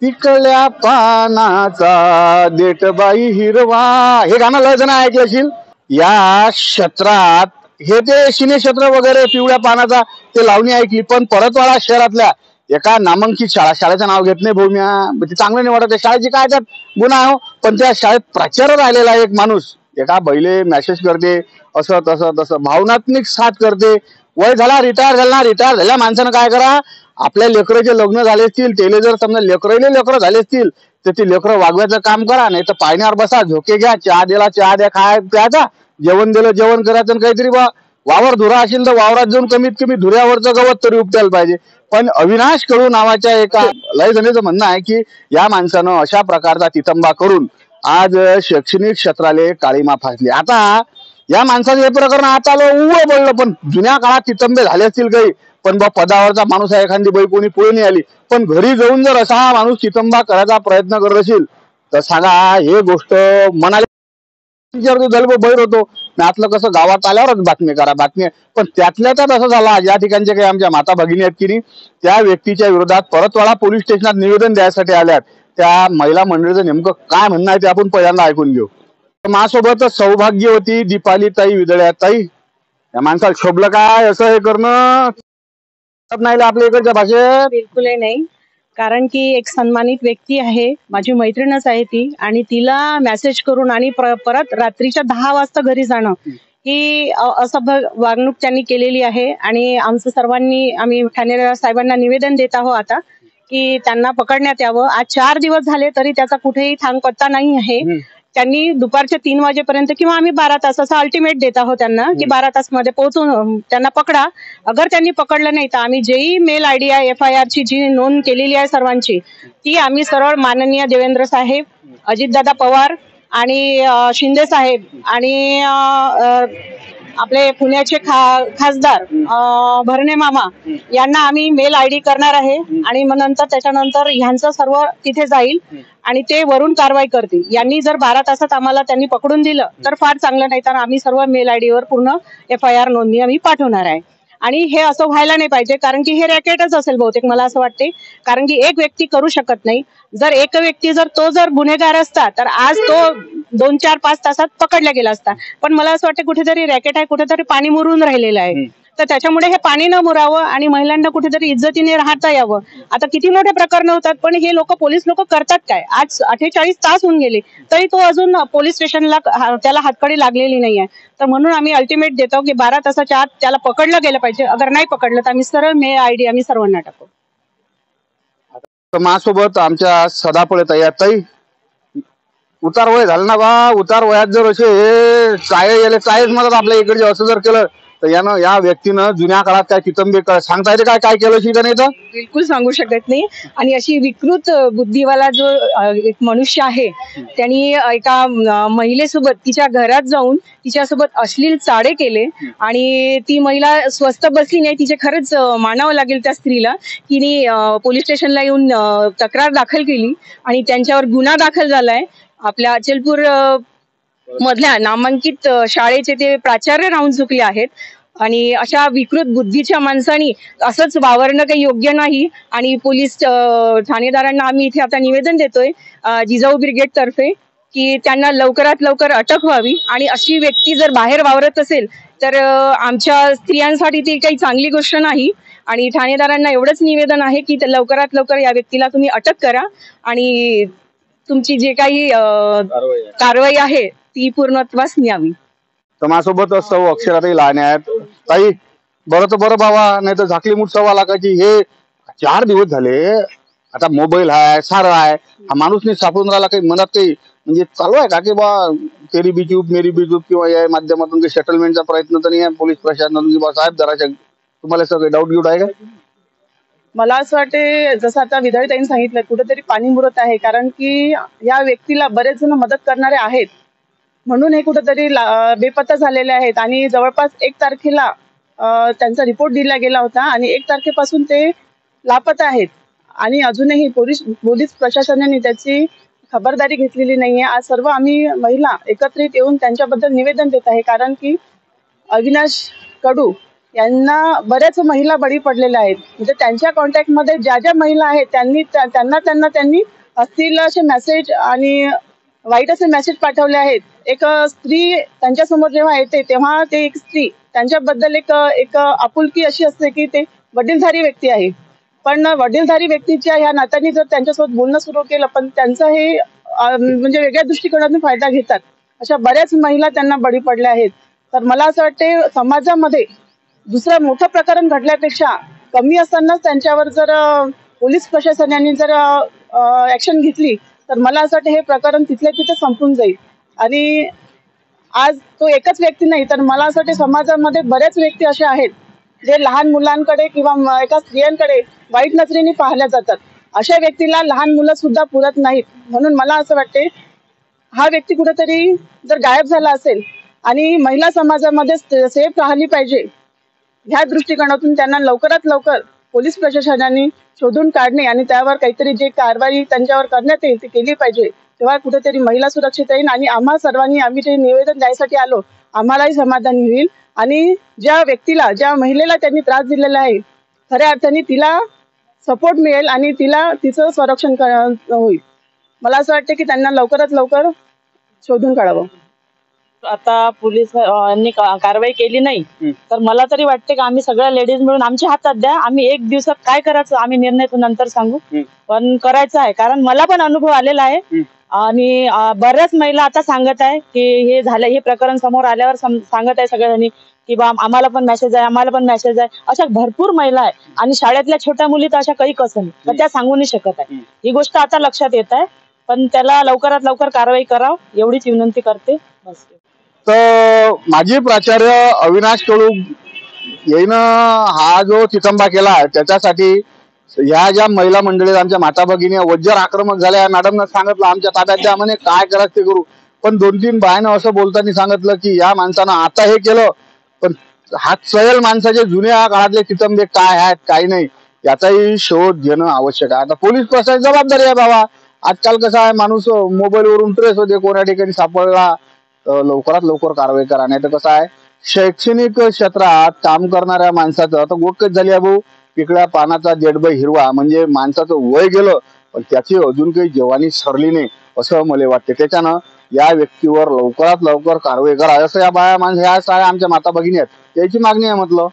पिकल्या पानाचा देठबाई हिरवा, हे गाणं लय जण ऐकलं असेल. या क्षेत्रात हे ते शिनेक्षेत्र वगैरे पिवळ्या पानाचा ते लावणी ऐकली, पण परतवाडा शहरातल्या एका नामांकित शाळेचं नाव घेत नाही भूम्या, ते चांगलं नाही वाटत. शाळेची काय त्यात गुन्हा हो, पण त्या शाळेत प्राचार्य राहिलेला एक माणूस एका बैले मेसेज करते, असं तसं तसं भावनात्मक साथ करते. वय झाला, रिटायर झाल्या माणसानं काय करा, आपल्या लेकराचे लग्न झाले असतील, त्याला जर समजा लेकरं झाले असतील तर ती लेकरं वागवायचं काम करा, नाही तर पायण्यावर बसा, झोके घ्या, चहा दिला चहा द्या, खाय प्यायचा, जेवण दिलं जेवण करायचं, काहीतरी वावर धुरा असेल तर वावरात जाऊन कमीत कमी धुऱ्यावरचं गवत तरी उपटायला पाहिजे. पण अविनाश कडू नावाच्या एका लय जणीचं म्हणणं आहे की या माणसानं अशा प्रकारचा तितंबा करून आज शैक्षणिक क्षेत्राला काळीमा फासली. आता या माणसाचं हे प्रकरण आता आलं उघड बोललं, पण जुन्या काळात तितंबे झाले असतील काही, पण बा पदावरचा माणूस आहे, एखादी बाई कोणी पुढे नाही आली, पण घरी जाऊन जर असा हा माणूस तितंबा करायचा प्रयत्न करत असेल तर सांगा, हे गोष्ट मनाला बैर होतो. आतलं कसं गावात आल्यावरच बातमी करा बातमी, पण त्यातल्या त्यात असं झाला, ज्या ठिकाणचे काही आमच्या माता भगिनी आहेत की नाही, त्या व्यक्तीच्या विरोधात परतवाडा पोलीस स्टेशनात निवेदन द्यायसाठी आल्यात. त्या महिला मंडळीचं नेमकं काय म्हणणं आहे ते आपण पहिल्यांदा ऐकून घेऊ. माझ्यासोबत सौभाग्यवती दीपाली ताई विदळे ताई, या माणसाला शोभलं काय असं हे करणं नाही आपल्या इकडच्या भाषेत? बिलकुलही नाही, कारण की एक सन्मानित व्यक्ती आहे, माझी मैत्रीणच आहे ती, आणि तिला मेसेज करून आणि परत रात्रीच्या 10 वाजता घरी जाणं ही असभ्य वागणूक त्यांनी केलेली आहे. आणि आमचं सर्वांनी आम्ही ठाणे साहेबांना निवेदन देत आहोत आता की त्यांना पकडण्यात यावं. आज 4 दिवस झाले तरी त्याचा कुठेही थांगपत्ता नाही आहे. त्यांनी दुपारच्या 3 वाजेपर्यंत किंवा आम्ही 12 तास असं अल्टिमेट देत आहोत त्यांना की 12 तास मध्ये पोहोचून त्यांना पकडा. अगर त्यांनी पकडलं नाही तर आम्ही जेही मेल आयडी आहे FIR ची जी नोंद केलेली आहे सर्वांची, ती आम्ही सरळ माननीय देवेंद्र साहेब, अजितदादा पवार आणि शिंदे साहेब आणि आपले पुण्याचे खासदार भरणे मामा यांना आम्ही मेल आयडी करणार आहे. आणि मग नंतर त्याच्यानंतर ह्यांचं सर्व तिथे जाईल आणि ते वरून कारवाई करतील. यांनी जर 12 तासात आम्हाला त्यांनी पकडून दिलं तर फार चांगलं, नाही तर आम्ही सर्व मेल आयडी वर पूर्ण FIR नोंदणी आम्ही पाठवणार आहे. आणि हे असं व्हायला नाही पाहिजे, कारण की हे रॅकेटच असेल बहुतेक, मला असं वाटते. कारण की एक व्यक्ती करू शकत नाही. जर एक व्यक्ती जर गुन्हेगार असता तर आज तो 2, 4, 5 तासात पकडला गेला असता. पण मला असं वाटतं कुठेतरी रॅकेट आहे, कुठेतरी पाणी मुरून राहिलेलं आहे. तर त्याच्यामुळे हे पाणी न मुरावं आणि महिलांना कुठेतरी इज्जतीने राहता यावं. आता किती मोठे प्रकरण होतात, पण हे पोलीस लोक करतात काय? आज 48 तास होऊन गेले तरी तो अजून पोलीस स्टेशनला त्याला हातकडी लागलेली नाही आहे. तर म्हणून आम्ही अल्टिमेट देतो की 12 तासाच्या आत त्याला पकडलं गेलं पाहिजे. अगर नाही पकडलं तर आम्ही सरळ मेल आयडी आम्ही सर्वांना टाकू. माझ्यासोबत आमच्या सदाफळे ताई, उतार वय झालं ना बा, उतार वयात जर असे चाळीस म्हणतात आपल्या इकडचे, असं जर केलं तर यानं या व्यक्तीनं जुन्या काळात काय तितंबे सांगता येते काय काय केलं शिका नाही तर? बिलकुल सांगू शकत नाही. आणि अशी विकृत बुद्धीवाला जो एक मनुष्य आहे त्यांनी एका महिलेसोबत तिच्या घरात जाऊन तिच्यासोबत अश्लील चाळे केले आणि ती महिला स्वस्थ बसली नाही. तिचे खरंच मानावं लागेल त्या स्त्रीला, तिने पोलीस स्टेशनला येऊन तक्रार दाखल केली आणि त्यांच्यावर गुन्हा दाखल झालाय. आपल्या अचलपूर मधल्या नामांकित शाळेचे ते प्राचार्य राहून चुकले आहेत. आणि अशा विकृत बुद्धीच्या माणसांनी असंच वावरणं काही योग्य नाही. आणि पोलीस ठाणेदारांना आम्ही इथे आता निवेदन देतोय जिजाऊ ब्रिगेड तर्फे की त्यांना लवकरात लवकर अटक व्हावी. आणि अशी व्यक्ती जर बाहेर वावरत असेल तर आमच्या स्त्रियांसाठी ती काही चांगली गोष्ट नाही. आणि ठाणेदारांना एवढंच निवेदन आहे की लवकरात लवकर या व्यक्तीला तुम्ही अटक करा आणि तुमची जे काही कारवाई आहे ती पूर्णत्वास न्यावी. तर माझ्यासोबत सौ अक्षरातही लहान आहेत ताई. बरं तर बरं बाबा, नाही तर झाकली मूठ 1.25 लाखाची. हे 4 दिवस झाले, आता मोबाईल आहे सारं आहे, हा माणूस नाही सापडून राहिला. काही मनात काही म्हणजे चालू आहे का की बा तेरी बी चूप मेरी बी चूप, किंवा या माध्यमातून काही सेटलमेंटचा प्रयत्न तर नाही आहे पोलीस प्रशासनातून की बा साहेब जराशा तुम्हाला सगळं डाऊट गिऊट आहे का? मला असं वाटते जसं आता विधायताईंनी सांगितलं कुठेतरी पाणी मुरत आहे. कारण की या व्यक्तीला बरेच जण मदत करणारे आहेत म्हणून हे कुठेतरी बेपत्ता झालेले आहेत. आणि जवळपास 1 तारखेला त्यांचा रिपोर्ट दिला गेला होता आणि 1 तारखेपासून ते लापता आहेत. आणि अजूनही पोलीस प्रशासनाने त्याची खबरदारी घेतलेली नाहीये. आज सर्व आम्ही महिला एकत्रित येऊन त्यांच्याबद्दल निवेदन देत आहे. कारण की अविनाश कडू यांना बऱ्याच महिला बळी पडलेल्या आहेत. म्हणजे त्यांच्या कॉन्टॅक्टमध्ये ज्या ज्या महिला आहेत त्यांनी असतील असे मेसेज आणि वाईट असे मेसेज पाठवले आहेत. एक स्त्री त्यांच्यासमोर जेव्हा येते तेव्हा ते एक स्त्री त्यांच्याबद्दल एक एक आपुलकी अशी असते की ते वडीलधारी व्यक्ती आहे. पण वडीलधारी व्यक्तीच्या ह्या नात्याने जर त्यांच्यासोबत बोलणं सुरू केलं पण त्यांचा हे म्हणजे वेगळ्या दृष्टिकोनातून फायदा घेतात. अशा बऱ्याच महिला त्यांना बळी पडल्या आहेत. तर मला असं वाटते समाजामध्ये दुसरं मोठं प्रकरण घडल्यापेक्षा कमी असतानाच त्यांच्यावर जर पोलीस प्रशासनाने जर ऍक्शन घेतली तर मला असं वाटतं हे प्रकरण तिथल्या तिथे संपून जाईल. आणि आज तो एकच व्यक्ती नाही तर मला असं वाटतं समाजामध्ये बऱ्याच व्यक्ती अशा आहेत जे लहान मुलांकडे किंवा एका स्त्रियांकडे वाईट नजरेने पाहिल्या जातात. अशा व्यक्तीला लहान मुलं सुद्धा पुरत नाहीत. म्हणून मला असं वाटते हा व्यक्ती कुठेतरी जर गायब झाला असेल आणि महिला समाजामध्ये सेफ राहिली पाहिजे ह्या दृष्टिकोनातून त्यांना लवकरात लवकर पोलीस प्रशासनाने शोधून काढणे आणि त्यावर काहीतरी जे कारवाई त्यांच्यावर करण्यात येईल ती केली पाहिजे. तेव्हा कुठेतरी महिला सुरक्षित येईल आणि आम्हा सर्वांनी आम्ही जे निवेदन द्यायसाठी आलो आम्हालाही समाधानी होईल. आणि ज्या व्यक्तीला ज्या महिलेला त्यांनी त्रास दिलेला आहे खऱ्या अर्थाने तिला सपोर्ट मिळेल आणि तिला तिचं संरक्षण होईल. मला असं वाटतं की त्यांना लवकरात लवकर शोधून काढावं. आता पोलीस यांनी कारवाई केली नाही तर मला तरी वाटते की आम्ही सगळ्या लेडीज मिळून आमच्या हातात द्या. आम्ही एक दिवसात काय करायचं आम्ही निर्णय तो नंतर सांगू. पण करायचं आहे कारण मला पण अनुभव आलेला आहे आणि बऱ्याच महिला आता सांगत आहे की हे झालं हे प्रकरण समोर आल्यावर सांगत आहे सगळ्यांनी की बा आम्हाला पण मेसेज आहे आम्हाला पण मेसेज आहे. अशा भरपूर महिला आहे आणि शाळेतल्या छोट्या मुली तर अशा काही कसं नाही तर त्या सांगू नाही शकत आहे. ही गोष्ट आता लक्षात येत आहे पण त्याला लवकरात लवकर कारवाई करावं एवढीच विनंती करते. बस. तर माजी प्राचार्य अविनाश कडू यानं हा जो चितंबा केला त्याच्यासाठी ह्या ज्या महिला मंडळी आमच्या माता भगिनी वज्जर आक्रमक झाल्या. मॅडमनं सांगितलं आमच्या ताब्यात द्या म्हणे काय करायचं ते करू. पण 2-3 बायानं असं बोलताना सांगितलं की या माणसानं आता हे केलं पण हात सयल माणसाचे जुन्या काळातले चितंबे काय आहेत काही नाही याचाही शोध घेणं आवश्यक आहे. आता पोलीस प्रशासन जबाबदारी आहे बाबा. आजकाल कसं आहे माणूस मोबाईलवरून ट्रेस होते कोणा ठिकाणी सापडला लवकरात लवकर कारवाई करा. नाही तर कसं आहे शैक्षणिक क्षेत्रात काम करणाऱ्या माणसाचं आता गोटकच झाली आहे भाऊ. पिकळ्या पानाचा देडबाई हिरवा म्हणजे माणसाचं वय गेलं पण त्याची अजून काही जवानी सरली नाही असं मला वाटते. त्याच्यानं या व्यक्तीवर लवकरात लवकर कारवाई करा असं या बाया माणसं ह्या साऱ्या आमच्या माता भगिनी आहेत याची मागणी आहे म्हटलं.